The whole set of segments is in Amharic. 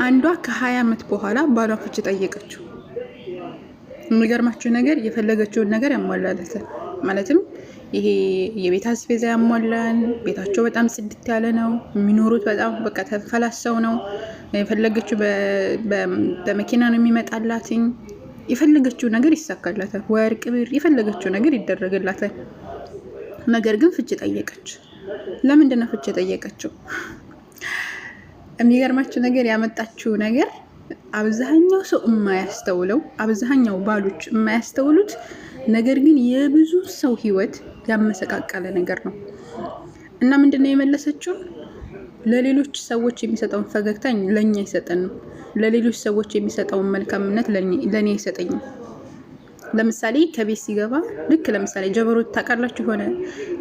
አንዷ ከ20 ዓመት በኋላ ባሏ ፍቺ ጠየቀችው። የሚገርማችሁ ነገር የፈለገችውን ነገር ያሟላላታል። ማለትም ይሄ የቤት አስቤዛ ያሟላል። ቤታቸው በጣም ጽድት ያለ ነው። የሚኖሩት በጣም በቃ ተፈላሰው ነው። የፈለገችው በመኪና ነው የሚመጣላትኝ። የፈለገችው ነገር ይሳካላታል። ወርቅ፣ ብር፣ የፈለገችው ነገር ይደረግላታል። ነገር ግን ፍቺ ጠየቀች። ለምንድን ነው ፍቺ ጠየቀችው? የሚገርማችሁ ነገር ያመጣችው ነገር አብዛኛው ሰው የማያስተውለው፣ አብዛኛው ባሎች የማያስተውሉት ነገር ግን የብዙ ሰው ህይወት ያመሰቃቀለ ነገር ነው። እና ምንድን ነው የመለሰችው? ለሌሎች ሰዎች የሚሰጠውን ፈገግታ ለኛ አይሰጠንም። ለሌሎች ሰዎች የሚሰጠውን መልካምነት ለኔ አይሰጠኝም። ለምሳሌ ከቤት ሲገባ ልክ ለምሳሌ ጀበሮት ታውቃላችሁ፣ ሆነ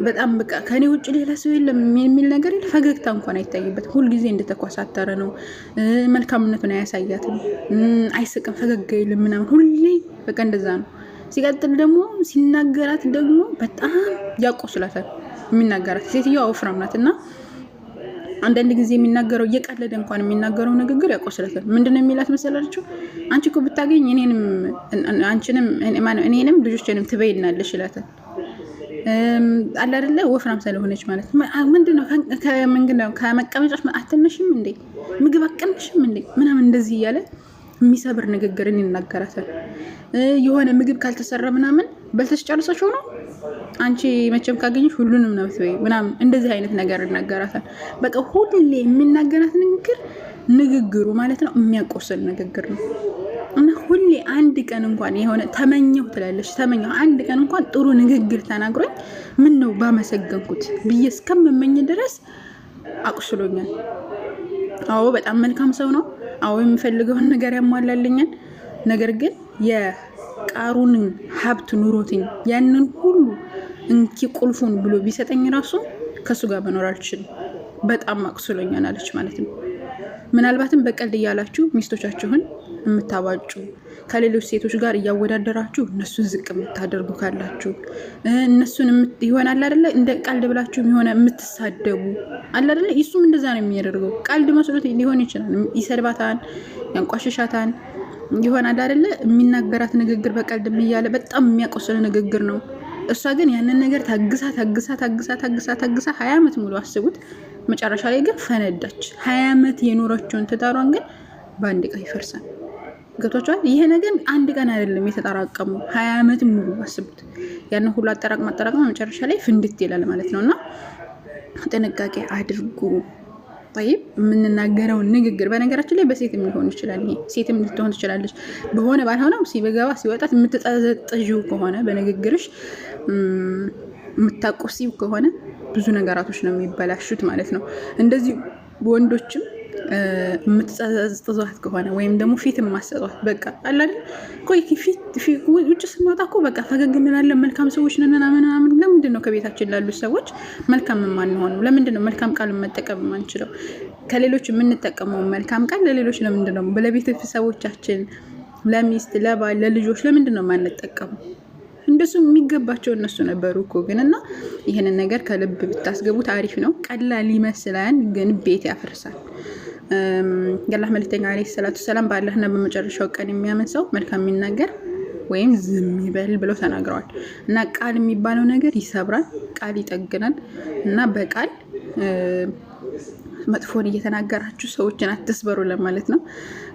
በጣም በቃ ከኔ ውጭ ሌላ ሰው የለም የሚል ነገር የለ። ፈገግታ እንኳን አይታይበት። ሁልጊዜ እንደተኳሳተረ ነው። መልካምነቱን አያሳያትም። አይስቅም፣ ፈገግ አይልም ምናምን። ሁሌ በቃ እንደዛ ነው። ሲቀጥል ደግሞ ሲናገራት ደግሞ በጣም ያቆስላታል። የሚናገራት ሴትዮዋ ወፍራም ናት እና አንዳንድ ጊዜ የሚናገረው እየቀለደ እንኳን የሚናገረው ንግግር ያቆስላታል። ምንድነው የሚላት መሰላችሁ? አንቺ እኮ ብታገኝ እኔንም ልጆችንም ትበይናለሽ ይላታል። አለ አይደለ? ወፍራም ስለሆነች ማለት ምንድነው ከመቀመጫሽ አትነሽም እንዴ? ምግብ አቀንሽም እንዴ? ምናምን እንደዚህ እያለ የሚሰብር ንግግርን ይናገራታል። የሆነ ምግብ ካልተሰራ ምናምን በልተሽ ጨርሰሽ ሆኖ አንቺ መቼም ካገኘሽ ሁሉንም ነው ትበይ ምናምን እንደዚህ አይነት ነገር ይናገራታል። በቃ ሁሌ የሚናገራት ንግግሩ ማለት ነው የሚያቆስል ንግግር ነው። እና ሁሌ አንድ ቀን እንኳን የሆነ ተመኘው ትላለች። ተመኘው አንድ ቀን እንኳን ጥሩ ንግግር ተናግሮኝ ምን ነው ባመሰገንኩት ብዬ እስከምመኝ ድረስ አቁስሎኛል። አዎ በጣም መልካም ሰው ነው። አዎ የሚፈልገውን ነገር ያሟላልኛል። ነገር ግን የቃሩን ሀብት ኑሮትኝ ያንን ሁሉ እንኪ ቁልፉን ብሎ ቢሰጠኝ ራሱ ከሱ ጋር መኖር አልችልም። በጣም አቁስሎኛል አለች ማለት ነው። ምናልባትም በቀልድ እያላችሁ ሚስቶቻችሁን የምታባጩ ከሌሎች ሴቶች ጋር እያወዳደራችሁ እነሱን ዝቅ የምታደርጉ ካላችሁ እነሱን ይሆናል አይደለ? እንደ ቀልድ ብላችሁ የሆነ የምትሳደቡ አለ አይደለ? እሱም እንደዛ ነው የሚያደርገው። ቀልድ መስሎት ሊሆን ይችላል። ይሰድባታል፣ ያንቋሽሻታል ይሆናል አይደለ? የሚናገራት ንግግር በቀልድ እያለ በጣም የሚያቆስል ንግግር ነው። እሷ ግን ያንን ነገር ታግሳ 20 ዓመት ሙሉ አስቡት። መጨረሻ ላይ ግን ፈነዳች። 20 ዓመት የኖረችውን ትዳሯን ግን በአንድ ቀን ይፈርሳል። ገብቷችኋል? ይሄ ነገር አንድ ቀን አይደለም የተጠራቀሙ 20 ዓመት ሙሉ አስቡት። ያንን ሁሉ አጠራቅማ መጨረሻ ላይ ፍንድት ይላል ማለት ነውና ጥንቃቄ አድርጉ። طيب የምንናገረው ንግግር በነገራችን ላይ በሴትም ሊሆን ይችላል። ይሄ ሴትም ልትሆን ትችላለች። በሆነ ባልሆነው ሲበገባ ሲወጣት የምትጠዘጥዡ ከሆነ በንግግርሽ የምታቆሲው ከሆነ ብዙ ነገራቶች ነው የሚበላሹት ማለት ነው። እንደዚህ ወንዶችም የምትጠዘጥዟት ከሆነ ወይም ደግሞ ፊት ማሰጧት በቃ አላል ቆይ ፊት ውጭ ስንወጣ እኮ በቃ ፈገግ እንላለን፣ መልካም ሰዎች ነን ምናምን። ለምንድን ነው ከቤታችን ላሉ ሰዎች መልካም የማንሆነው? ለምንድን ነው መልካም ቃል መጠቀም የማንችለው? ከሌሎች የምንጠቀመው መልካም ቃል ለሌሎች ለምንድን ነው? ለቤተሰቦቻችን፣ ለሚስት፣ ለባል፣ ለልጆች ለምንድን ነው የማንጠቀመው? እንደሱ የሚገባቸው እነሱ ነበሩ እኮ ግን። እና ይህንን ነገር ከልብ ብታስገቡት አሪፍ ነው። ቀላል ይመስላል ግን ቤት ያፈርሳል። የአላህ መልእክተኛ ዓለይሂ ሰላቱ ሰላም በአላህና በመጨረሻው ቀን የሚያምን ሰው መልካም የሚናገር ወይም ዝም ይበል ብለው ተናግረዋል። እና ቃል የሚባለው ነገር ይሰብራል፣ ቃል ይጠግናል። እና በቃል መጥፎን እየተናገራችሁ ሰዎችን አትስበሩ ለማለት ነው።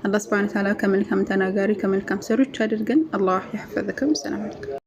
አላህ ሱብሃነሁ ወተዓላ ከመልካም ተናጋሪ ከመልካም ሰሪዎች አድርገን። አላህ ይሐፈዘኩም። ሰላም አለይኩም።